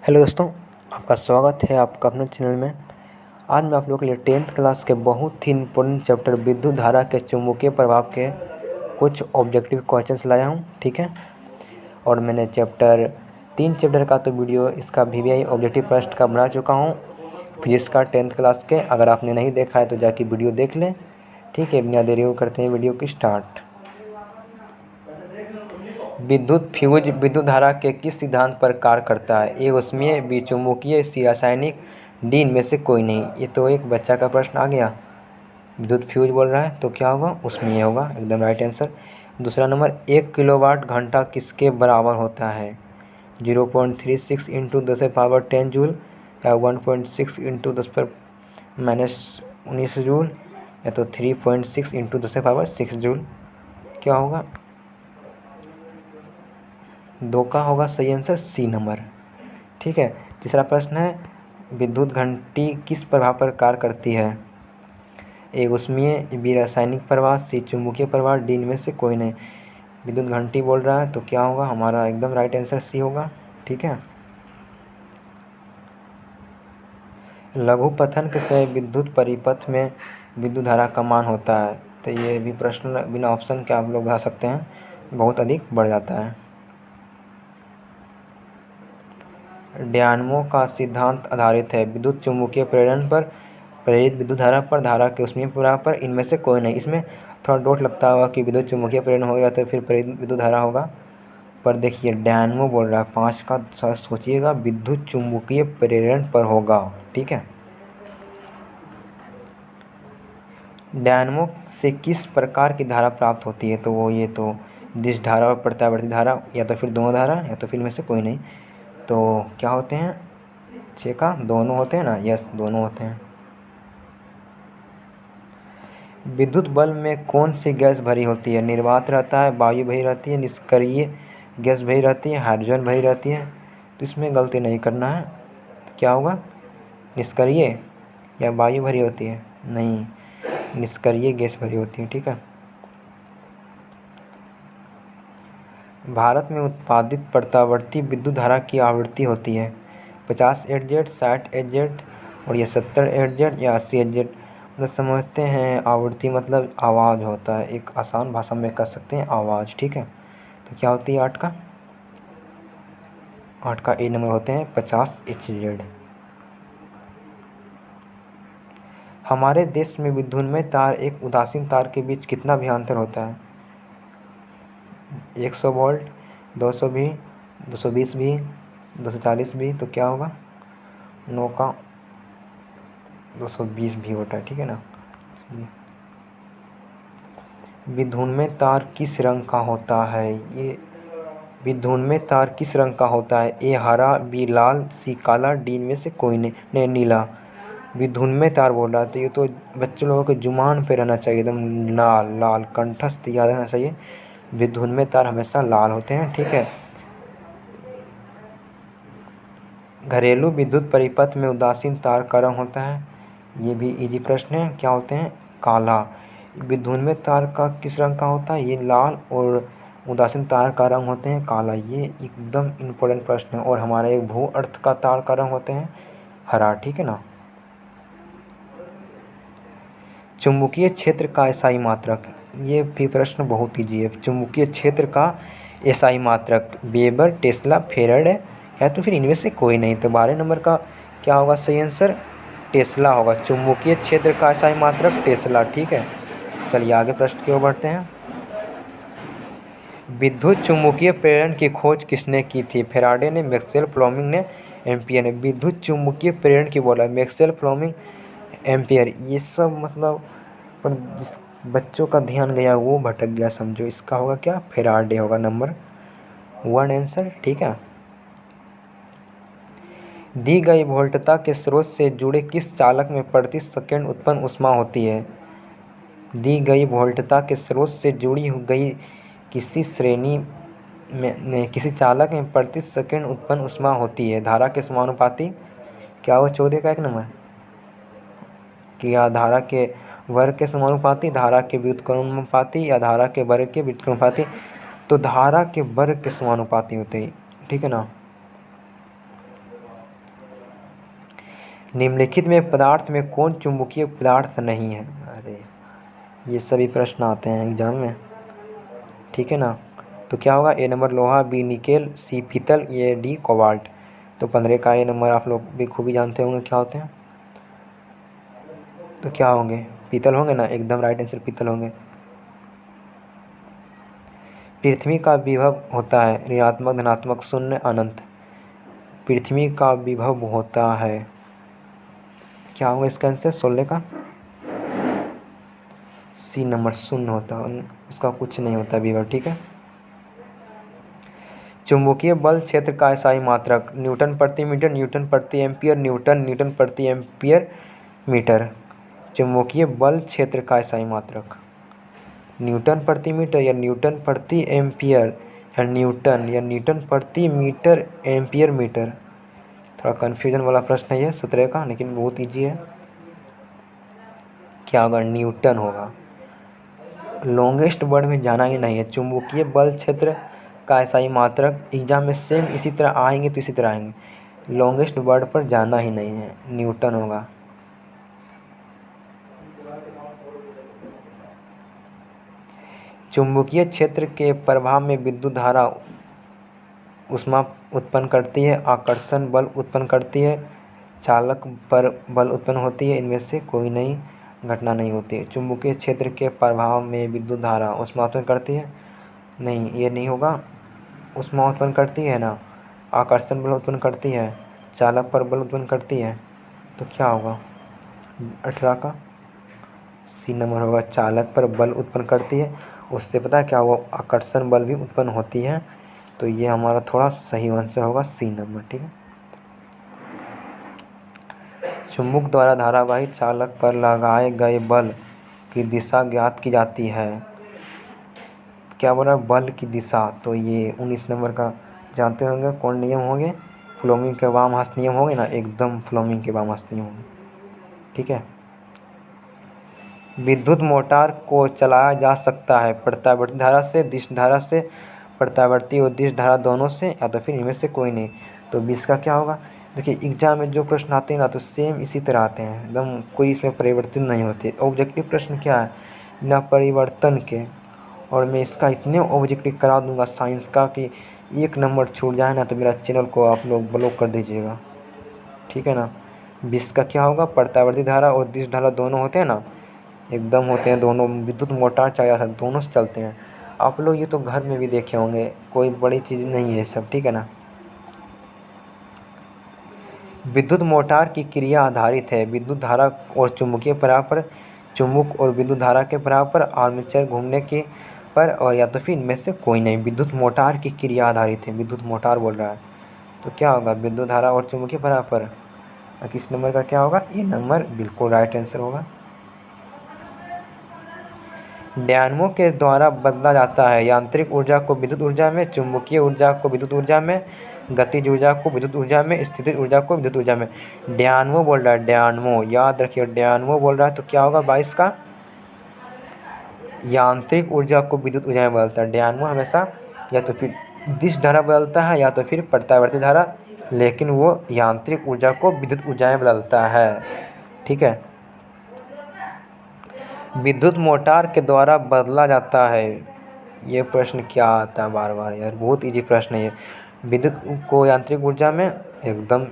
Hello दोस्तों, आपका स्वागत है आपका अपने चैनल में। आज मैं आप लोगों के लिए 10th क्लास के बहुत ही इम्पोर्टेंट चैप्टर विद्युत धारा के चुंबकीय प्रभाव के कुछ ऑब्जेक्टिव क्वेश्चंस लाया हूं, ठीक है। और मैंने तीन चैप्टर का तो वीडियो इसका VVI ऑब्जेक्टिव प्रश्न का बना चुका हूं फिजिक्स का 10th क्लास के। अगर आपने नहीं देखा है तो जाके वीडियो देख लें, ठीक है। बिना देरी करते हैं वीडियो की स्टार्ट। विद्युत फ्यूज विद्युत धारा के किस सिद्धांत पर कार्य करता है? ए ऊष्मीय, बी चुंबकीय, सी रासायनिक, डी इनमें से कोई नहीं। ये तो एक बच्चा का प्रश्न आ गया। विद्युत फ्यूज बोल रहा है तो क्या होगा? ऊष्मीय होगा, एकदम राइट आंसर। दूसरा नंबर, 1 किलोवाट घंटा किसके बराबर होता है? 0.36 इंटू 10⁻10 जूल, या 1.6 इंटू 10⁻−19 जूल, या तो 3.6 इंटू 10⁻6 जूल। क्या होगा? 2 का होगा सही आंसर, सी नंबर, ठीक है। तीसरा प्रश्न है, विद्युत घंटी किस प्रभाव पर कार्य करती है? ए ऊष्मीय, बी रासायनिक प्रवाह, सी चुंबकीय प्रवाह, डी इनमें से कोई नहीं। विद्युत घंटी बोल रहा है तो क्या होगा? हमारा एकदम राइट आंसर सी होगा, ठीक है। लघु पथन के समय विद्युत परिपथ में विद्युत धारा का मान होता है। तो ये भी प्रश्न बिना ऑप्शन के आप लोग बता सकते हैं, बहुत अधिक बढ़ जाता है। डायनामो का सिद्धांत आधारित है विद्युत चुम्बकीय प्रेरण पर, प्रेरित विद्युत धारा पर, धारा के ऊष्मीय प्रवाह पर, इनमें से कोई नहीं। इसमें थोड़ा डोट लगता होगा कि विद्युत चुम्बकीय प्रेरण हो गया तो फिर प्रेरित विद्युत धारा होगा, पर देखिए डायनामो बोल रहा है 5 का सोचिएगा, विद्युत चुम्बकीय प्रेरण पर होगा, ठीक है। डायनामो से किस प्रकार की धारा प्राप्त होती है? तो वो ये तो दिश धारा और प्रत्यावर्ती धारा, या तो फिर दोनों धारा, या तो फिर इनमें से कोई नहीं। तो क्या होते हैं? 6 का दोनों होते हैं ना, यस दोनों होते हैं। विद्युत बल्ब में कौन सी गैस भरी होती है? निर्वात रहता है, वायु भरी रहती है, निष्क्रिय गैस भरी रहती है, हाइड्रोजन भरी रहती है। तो इसमें गलती नहीं करना है, तो क्या होगा? निष्क्रिय या वायु भरी होती है? नहीं, निष्क्रिय गैस भरी होती है, ठीक है। भारत में उत्पादित प्रत्यावर्ती विद्युत धारा की आवृत्ति होती है 50 Hz, 60 Hz, और ये 70 Hz या 80 Hz। मतलब समझते हैं आवृत्ति मतलब आवाज़ होता है, एक आसान भाषा में कह सकते हैं आवाज़, ठीक है। तो क्या होती है 8 का ए नंबर होते हैं 50 Hz। हमारे देश में विद्युन्मय तार एक उदासीन तार के बीच कितना विभवांतर होता है? 100 वोल्ट, 200 भी, 220 भी, 240 भी। तो क्या होगा? 9 का 220 भी होता है, ठीक है ना। विद्युन्मय तार किस रंग का होता है? ये विद्युन्मय तार किस रंग का होता है? ए हरा, बी लाल, सी काला, डी में से कोई नहीं, नीला। विद्युन्मय तार बोल रहा है तो ये तो बच्चे लोगों के जुबान पे रहना चाहिए, एकदम लाल लाल कंठस्थ याद रहना चाहिए। विद्युन्मय तार हमेशा लाल होते हैं, ठीक है। घरेलू विद्युत परिपथ में उदासीन तार का रंग होता है, ये भी इजी प्रश्न है। क्या होते हैं? काला। विद्युन्मय तार का किस रंग का होता है? ये लाल, और उदासीन तार का रंग होते हैं काला। ये एकदम इम्पोर्टेंट प्रश्न है। और हमारा एक भू अर्थ का तार का रंग होते हैं हरा, ठीक है ना। चुंबकीय क्षेत्र का एसआई मात्रक, ये भी प्रश्न बहुत ईजी है। चुंबकीय क्षेत्र का एसआई मात्रक वेबर, टेस्ला, फेराडे, या तो फिर इनमें से कोई नहीं। तो 12 नंबर का क्या होगा सही आंसर? टेस्ला होगा। चुंबकीय क्षेत्र का एसआई मात्रक टेस्ला, ठीक है। चलिए आगे प्रश्न की ओर बढ़ते हैं। विद्युत चुम्बकीय प्रेरण की खोज किसने की थी? फेराडे ने, मैक्सवेल, फ्लेमिंग ने, एम्पियर ने। विद्युत चुम्बकीय प्रेरण की बोला, मैक्सवेल, फ्लेमिंग, एम्पियर। ये सब मतलब पर जिस बच्चों का ध्यान गया वो भटक गया समझो। इसका होगा क्या? फेराडे होगा नंबर 1 आंसर, ठीक है। दी गई वोल्टता के स्रोत से जुड़े किस चालक में प्रति सेकंड उत्पन्न ऊष्मा होती है? दी गई वोल्टता के स्रोत से जुड़ी गई किसी श्रेणी में किसी चालक में प्रति सेकंड उत्पन्न ऊष्मा होती है धारा के समानुपाती। क्या वो 14 का 1 नंबर? क्या धारा के वर्ग के समानुपाती, धारा के व्युत्क्रमानुपाती, या धारा के वर्ग के व्युत्क्रमानुपाती? तो धारा के वर्ग के समानुपाती होते हैं, ठीक है ना। निम्नलिखित में पदार्थ में कौन चुंबकीय पदार्थ नहीं है? अरे ये सभी प्रश्न आते हैं एग्जाम में, ठीक है ना। तो क्या होगा? ए नंबर लोहा, बी निकेल, सी पीतल, ये डी कोबाल्ट। तो 15 का ए नंबर आप लोग भी खूब ही जानते होंगे क्या होते हैं। तो क्या होंगे? पीतल होंगे ना, एकदम राइट आंसर पीतल होंगे। पृथ्वी का विभव होता है ऋणात्मक, धनात्मक, शून्य, अनंत। पृथ्वी का विभव होता है, क्या होगा इसका आंसर 16 का? सी नंबर, शून्य होता है, उसका कुछ नहीं होता विभव, ठीक है। चुंबकीय बल क्षेत्र का SI मात्रक न्यूटन प्रति मीटर, न्यूटन प्रति एम्पियर, न्यूटन प्रति एम्पियर मीटर। चुंबकीय बल क्षेत्र का SI मात्रक न्यूटन प्रति मीटर या न्यूटन प्रति एम्पियर या न्यूटन प्रति मीटर एम्पियर मीटर। थोड़ा कन्फ्यूजन वाला प्रश्न है ये 17 का, लेकिन बहुत ईजी है। क्या होगा? न्यूटन होगा। लॉन्गेस्ट वर्ड में जाना ही नहीं है। चुंबकीय बल क्षेत्र का SI मात्रक एग्जाम में सेम इसी तरह आएंगे, तो इसी तरह आएंगे। लॉन्गेस्ट वर्ड पर जाना ही नहीं है, न्यूटन होगा। चुंबकीय क्षेत्र के प्रभाव में विद्युत धारा ऊष्मा उत्पन्न करती है, आकर्षण बल उत्पन्न करती है, चालक पर बल उत्पन्न होती है। इनमें से कोई नहीं घटना नहीं होती है। चुंबकीय क्षेत्र के प्रभाव में विद्युत धारा ऊष्मा उत्पन्न करती है, नहीं ये नहीं होगा। ऊष्मा उत्पन्न करती है ना, आकर्षण बल उत्पन्न करती है, चालक पर बल उत्पन्न करती है। तो क्या होगा? 18 का सी नंबर होगा। चालक पर बल उत्पन्न करती है, उससे पता है क्या हुआ? आकर्षण बल भी उत्पन्न होती है। तो ये हमारा थोड़ा सही आंसर होगा सी नंबर, ठीक है। चुंबक द्वारा धारावाही चालक पर लगाए गए बल की दिशा ज्ञात की जाती है। क्या बोला? बल की दिशा। तो ये 19 नंबर का जानते होंगे कौन नियम होंगे? फ्लोमिंग के वाम हस्त नियम होंगे ना, एकदम फ्लोमिंग के वाम हस्त नियम होंगे, ठीक है। विद्युत मोटर को चलाया जा सकता है प्रत्यावर्ती धारा से, दिश धारा से, प्रत्यावर्ती और दिश धारा दोनों से, या तो फिर इनमें से कोई नहीं। तो 20 का क्या होगा? देखिए एग्जाम में जो प्रश्न आते हैं ना, तो सेम इसी तरह आते हैं, एकदम कोई इसमें परिवर्तन नहीं होते। ऑब्जेक्टिव प्रश्न क्या है? बिना परिवर्तन के। और मैं इसका इतने ऑब्जेक्टिव करा दूंगा साइंस का कि 1 नंबर छूट जाए ना तो मेरा चैनल को आप लोग ब्लॉक कर दीजिएगा, ठीक है ना। 20 का क्या होगा? प्रत्यावर्ती धारा और दिश धारा दोनों होते हैं ना, एकदम होते हैं दोनों। विद्युत मोटर चाहे दोनों से चलते हैं। आप लोग ये तो घर में भी देखे होंगे, कोई बड़ी चीज़ नहीं है सब, ठीक है ना। विद्युत मोटर की क्रिया आधारित है विद्युत धारा और चुंबकीय प्रवाह पर, चुंबक और विद्युत धारा के प्रवाह पर, आर्मेचर घूमने के पर, और या तो फिर इनमें से कोई नहीं। विद्युत मोटर की क्रिया आधारित है, विद्युत मोटर बोल रहा है। तो क्या होगा? विद्युत धारा और चुंबकीय प्रवाह पर। किस नंबर का क्या होगा? ए नंबर बिल्कुल राइट आंसर होगा। डायनमो के द्वारा बदला जाता है यांत्रिक ऊर्जा को विद्युत ऊर्जा में, चुंबकीय ऊर्जा को विद्युत ऊर्जा में, गतिज ऊर्जा को विद्युत ऊर्जा में, स्थितिज ऊर्जा को विद्युत ऊर्जा में। डायनमो बोल रहा है, डायनमो याद रखिए, डायनमो बोल रहा है। तो क्या होगा 22 का? यांत्रिक ऊर्जा को विद्युत ऊर्जा में बदलता है। डायनमो हमेशा या तो फिर दिश धारा बदलता है या तो फिर प्रत्यावर्ती धारा, लेकिन वो यांत्रिक ऊर्जा को विद्युत ऊर्जा में बदलता है, ठीक है। विद्युत मोटर के द्वारा बदला जाता है, ये प्रश्न क्या आता है बार बार यार, बहुत इजी प्रश्न है ये। विद्युत को यांत्रिक ऊर्जा में, एकदम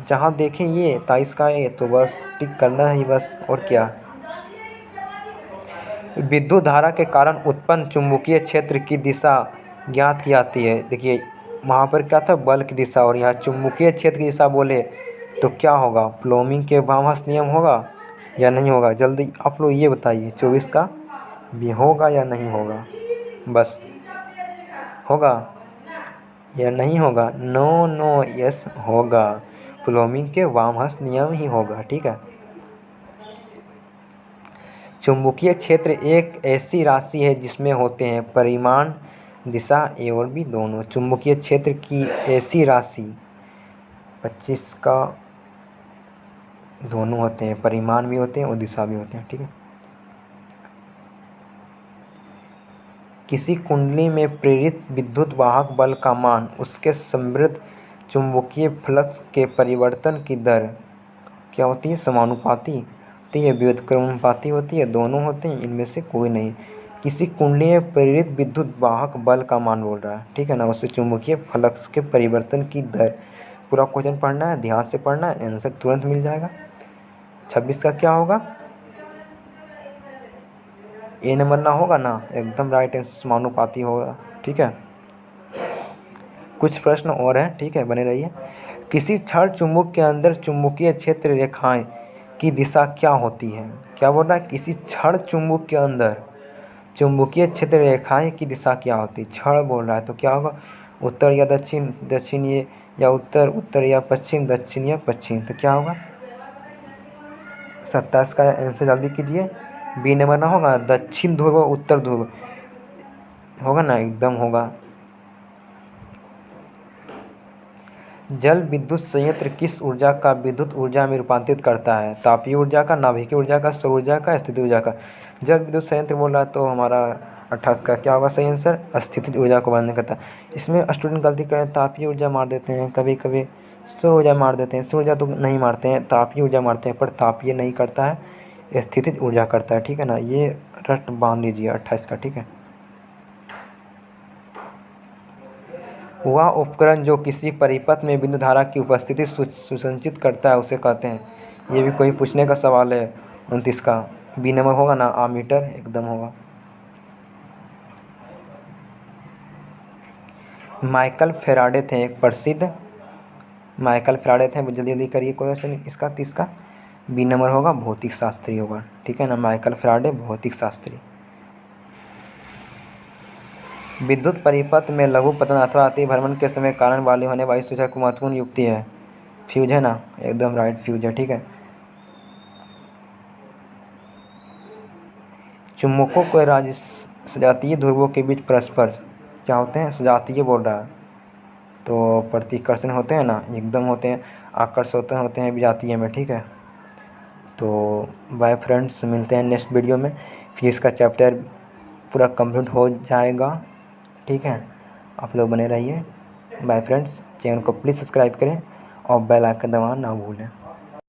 जहाँ देखें ये 23 का है, तो बस टिक करना है बस, और क्या। विद्युत धारा के कारण उत्पन्न चुंबकीय क्षेत्र की दिशा ज्ञात की जाती है। देखिए वहाँ पर क्या था? बल की दिशा, और यहाँ चुंबकीय क्षेत्र की दिशा बोले तो क्या होगा? फ्लोमिंग के वामहस्त नियम होगा या नहीं होगा? जल्दी आप लोग ये बताइए, 24 का भी होगा या नहीं होगा? बस होगा या नहीं होगा? नो नो यस होगा, फ्लोमिंग के वामहस्त नियम ही होगा, ठीक है। चुंबकीय क्षेत्र एक ऐसी राशि है जिसमें होते हैं परिमाण, दिशा ए और बी दोनों। चुंबकीय क्षेत्र की ऐसी राशि 25 का दोनों होते हैं, परिमाण भी होते हैं और दिशा भी होते हैं, ठीक है। किसी कुंडली में प्रेरित विद्युत वाहक बल का मान उसके समृद्ध चुंबकीय फ्लक्स के परिवर्तन की दर क्या होती है, समानुपाती होती है, व्युत्क्रमानुपाती होती है, दोनों होते हैं, इनमें से कोई नहीं। किसी कुंडली में प्रेरित विद्युत वाहक बल का मान बोल रहा है, ठीक है ना, उससे चुंबकीय फ्लक्स के परिवर्तन की दर। पूरा क्वेश्चन पढ़ना है, ध्यान से पढ़ना है, आंसर तुरंत मिल जाएगा। 26 का क्या होगा, ए नंबर ना होगा ना, एकदम राइट आंसर समानुपाती होगा, ठीक है। कुछ प्रश्न और हैं, ठीक है, बने रहिए। किसी क्षण चुंबक के अंदर चुंबकीय क्षेत्र रेखाएं की दिशा क्या होती है, क्या बोल रहा है, किसी क्षण चुंबक के अंदर चुंबकीय क्षेत्र रेखाएं की दिशा क्या होती है, क्षण बोल रहा है तो क्या होगा, उत्तर या दक्षिण, दक्षिण ये या उत्तर, उत्तर या पश्चिम, दक्षिण या पश्चिम, तो क्या होगा 27 का आंसर जल्दी कीजिए। बी नंबर ना होगा, दक्षिण ध्रुव उत्तर ध्रुव होगा ना, एकदम होगा। जल विद्युत संयंत्र किस ऊर्जा का विद्युत ऊर्जा में रूपांतरित करता है, तापीय ऊर्जा का, नाभिकीय ऊर्जा का, सौर ऊर्जा का, स्थितिज ऊर्जा का। जल विद्युत संयंत्र बोल रहा है तो हमारा 28 का क्या होगा सही आंसर, स्थितिज ऊर्जा को वर्णन करता है। इसमें स्टूडेंट गलती करें, तापीय ऊर्जा मार देते हैं, कभी कभी सौर ऊर्जा मार देते हैं, सौर ऊर्जा तो नहीं मारते हैं, तापीय ऊर्जा मारते हैं, पर तापीय नहीं करता है, स्थितिज ऊर्जा करता है, ठीक है ना, ये रट बांध लीजिए 28 का, ठीक है। वह उपकरण जो किसी परिपथ में बिंदु धारा की उपस्थिति सुनिश्चित करता है उसे कहते हैं, ये भी कोई पूछने का सवाल है। 29 का बी नंबर होगा ना, आमीटर एकदम होगा। माइकल फेराडे थे एक प्रसिद्ध, माइकल फेराडे थे, जल्दी जल्दी करिए क्वेश्चन इसका 30 का बी नंबर होगा, भौतिक शास्त्री होगा, ठीक है ना, माइकल फेराडे भौतिक शास्त्री। विद्युत परिपथ में लघु पतन अथवा अति भ्रमण के समय कारण वाली होने वाली सूचना को महत्वपूर्ण युक्ति है, फ्यूज है ना, एकदम राइट फ्यूज है, ठीक है। चुंबकों के राज्य सजातीय ध्रुवों के बीच परस्पर क्या होते हैं, सजातीय बोल रहा है तो प्रतिकर्षण होते हैं ना, एकदम होते हैं, आकर्षण होते हैं विजातीय में, ठीक है। तो बाय फ्रेंड्स, मिलते हैं नेक्स्ट वीडियो में, फिर इसका चैप्टर पूरा कंप्लीट हो जाएगा, ठीक है। आप लोग बने रहिए, बाय फ्रेंड्स, चैनल को प्लीज़ सब्सक्राइब करें और बेल आइकन दबाना ना भूलें।